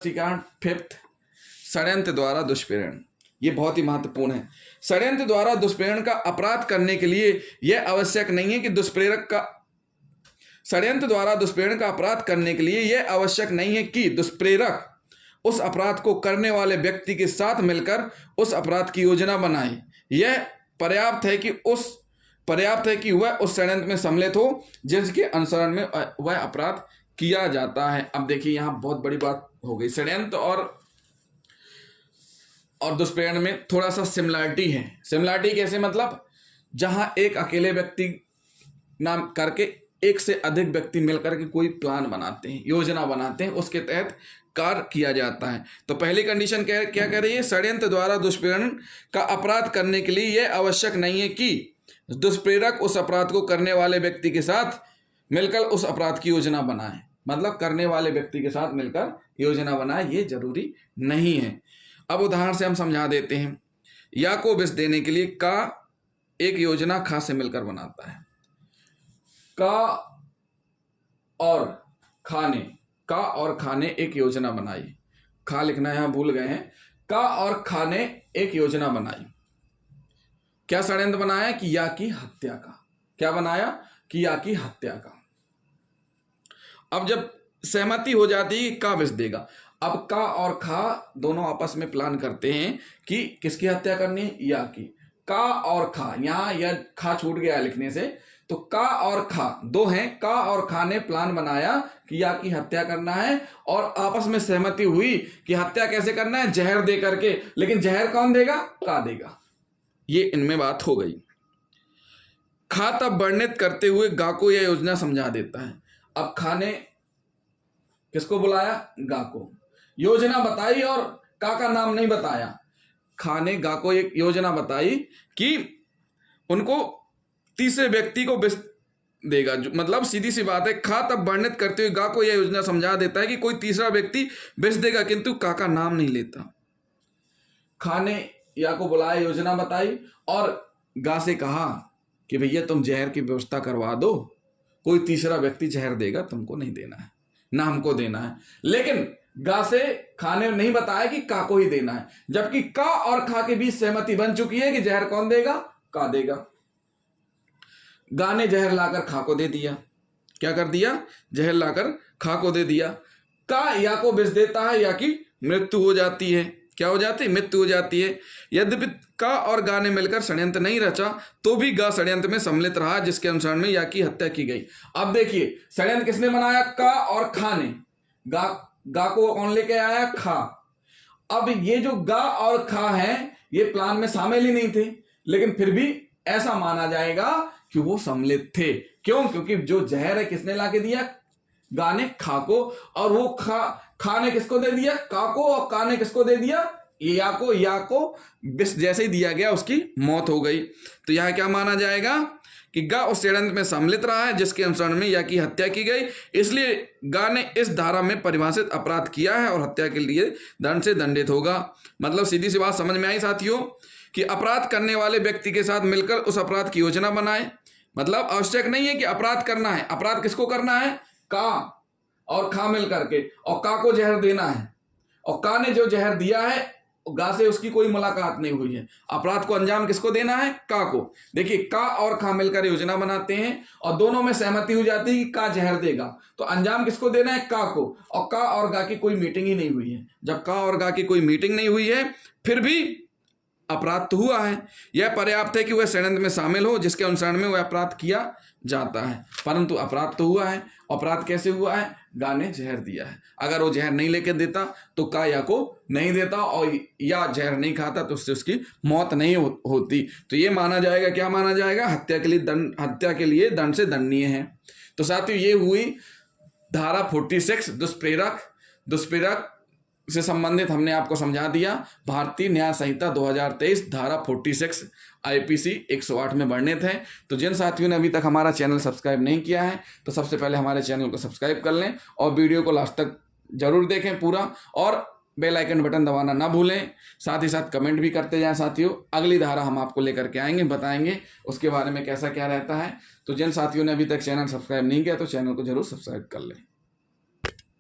स्पष्टीकरण फिफ्थ, षड्यंत्र द्वारा दुष्प्रेरण। ये बहुत ही महत्वपूर्ण है। षड्यंत्र द्वारा दुष्प्रेरण का अपराध करने के लिए यह आवश्यक नहीं है कि षड्यंत्र द्वारा दुष्प्रेरण का अपराध करने के लिए यह आवश्यक नहीं है कि दुष्प्रेरक उस अपराध को करने वाले व्यक्ति के साथ मिलकर उस अपराध की योजना बनाए। यह पर्याप्त है कि वह उस षड्यंत्र में सम्मिलित हो जिसके अनुसरण में वह अपराध किया जाता है। अब देखिए यहाँ बहुत बड़ी बात हो गई। षड्यंत्र और दुष्प्रेरण में थोड़ा सा सिमिलरिटी है। सिमिलरिटी कैसे? मतलब जहां एक अकेले व्यक्ति नाम करके एक से अधिक व्यक्ति मिलकर के कोई प्लान बनाते हैं, योजना बनाते हैं, उसके तहत कार्य किया जाता है। तो पहली कंडीशन क्या कह रही है? षड्यंत्र द्वारा दुष्प्रेरण का अपराध करने के लिए यह आवश्यक नहीं है कि दुष्प्रेरक उस अपराध को करने वाले व्यक्ति के साथ मिलकर उस अपराध की योजना बनाए। मतलब करने वाले व्यक्ति के साथ मिलकर योजना बनाए, ये जरूरी नहीं है। अब उदाहरण से हम समझा देते हैं। या को विष देने के लिए का एक योजना खा से मिलकर बनाता है। का और खा ने एक योजना बनाई। खा लिखना यहां भूल गए हैं। का और खा ने एक योजना बनाई। क्या षड्यंत्र बनाया? कि या की हत्या का। क्या बनाया? कि या की हत्या का। अब जब सहमति हो जाती है का विष देगा, अब का और खा दोनों आपस में प्लान करते हैं कि किसकी हत्या करनी है? या की। का और खा, यहां या खा छूट गया लिखने से, तो का और खा दो हैं। का और खा ने प्लान बनाया कि या की हत्या करना है और आपस में सहमति हुई कि हत्या कैसे करना है? जहर दे करके। लेकिन जहर कौन देगा? का देगा। ये इनमें बात हो गई। खा तब वर्णित करते हुए गा को यह योजना समझा देता है। अब खा ने किसको बुलाया? गा को। योजना बताई और का नाम नहीं बताया। खा ने गा को एक योजना बताई कि उनको तीसरे व्यक्ति को विष देगा। मतलब सीधी सी बात है, खा तब वर्णित करते हुए गा को यह योजना समझा देता है कि कोई तीसरा व्यक्ति विष देगा, किंतु का नाम नहीं लेता। खा ने या को बुलाया, योजना बताई और गा से कहा कि भैया तुम जहर की व्यवस्था करवा दो, कोई तीसरा व्यक्ति जहर देगा, तुमको नहीं देना है, ना हमको देना है। लेकिन गा से खा ने नहीं बताया कि का को ही देना है, जबकि का और खा के बीच सहमति बन चुकी है कि जहर कौन देगा? का देगा। गा ने जहर लाकर खा को दे दिया। क्या कर दिया? जहर लाकर खा को दे दिया। का या को विष देता है, या की मृत्यु हो जाती है। क्या हो जाती है? मृत्यु हो जाती है। यद्यपि का और गा ने मिलकर षड्यंत्र नहीं रचा, तो भी गा षड्यंत्र में सम्मिलित रहा, जिसके अनुसरण में या की हत्या की गई। अब देखिए षड्यंत्र किसने बनाया? का और खा ने। गा को कौन लेके आया? खा। अब ये जो गा और खा है ये प्लान में शामिल ही नहीं थे, लेकिन फिर भी ऐसा माना जाएगा कि वो सम्मिलित थे। क्यों? क्योंकि जो जहर है किसने लाके दिया? गा ने खा को, और वो खा ने किसको दे दिया? का को। और का ने किसको दे दिया? या को विष जैसे ही दिया गया उसकी मौत हो गई। तो यह क्या माना जाएगा कि गा उस षड्यंत्र में सम्मिलित रहा है जिसके अनुसरण में या की हत्या की गई, इसलिए गा ने इस धारा में परिभाषित अपराध किया है और हत्या के लिए दंड से दंडित होगा। मतलब सीधी सी बात समझ में आई साथियों कि अपराध करने वाले व्यक्ति के साथ मिलकर उस अपराध की योजना बनाए। मतलब आवश्यक नहीं है कि अपराध करना है। अपराध किसको करना है? का और खा मिल करके, और का को जहर देना है, और का ने जो जहर दिया है गा से उसकी कोई मुलाकात नहीं हुई है। अपराध को अंजाम किसको देना है? का को। देखिए का और खा मिलकर योजना बनाते हैं और दोनों में सहमति हो जाती है कि का जहर देगा, तो अंजाम किसको देना है? का को। और का और गा की कोई मीटिंग ही नहीं हुई है। जब का और गा की कोई मीटिंग नहीं हुई है फिर भी अपराध तो हुआ है। यह पर्याप्त है कि वह षड्यंत्र में शामिल हो जिसके अनुसरण में वह अपराध किया जाता है, परंतु अपराध तो हुआ है। अपराध कैसे हुआ है? गा ने जहर दिया है। अगर वो जहर नहीं लेके देता तो का या को नहीं देता, और या जहर नहीं खाता तो उससे उसकी मौत नहीं होती। तो ये माना जाएगा, क्या माना जाएगा? हत्या के लिए दंड से दंडनीय है। तो साथियों ये हुई धारा 46 दुष्प्रेरक से संबंधित हमने आपको समझा दिया। भारतीय न्याय संहिता 2023 धारा 46 IPC 108 में वर्णित है। तो जिन साथियों ने अभी तक हमारा चैनल सब्सक्राइब नहीं किया है तो सबसे पहले हमारे चैनल को सब्सक्राइब कर लें और वीडियो को लास्ट तक जरूर देखें पूरा, और बेल आइकन बटन दबाना ना भूलें। साथ ही साथ कमेंट भी करते जाएं साथियों। अगली धारा हम आपको लेकर के आएंगे, बताएंगे उसके बारे में कैसा क्या रहता है। तो जिन साथियों ने अभी तक चैनल सब्सक्राइब नहीं किया तो चैनल को जरूर सब्सक्राइब कर लें।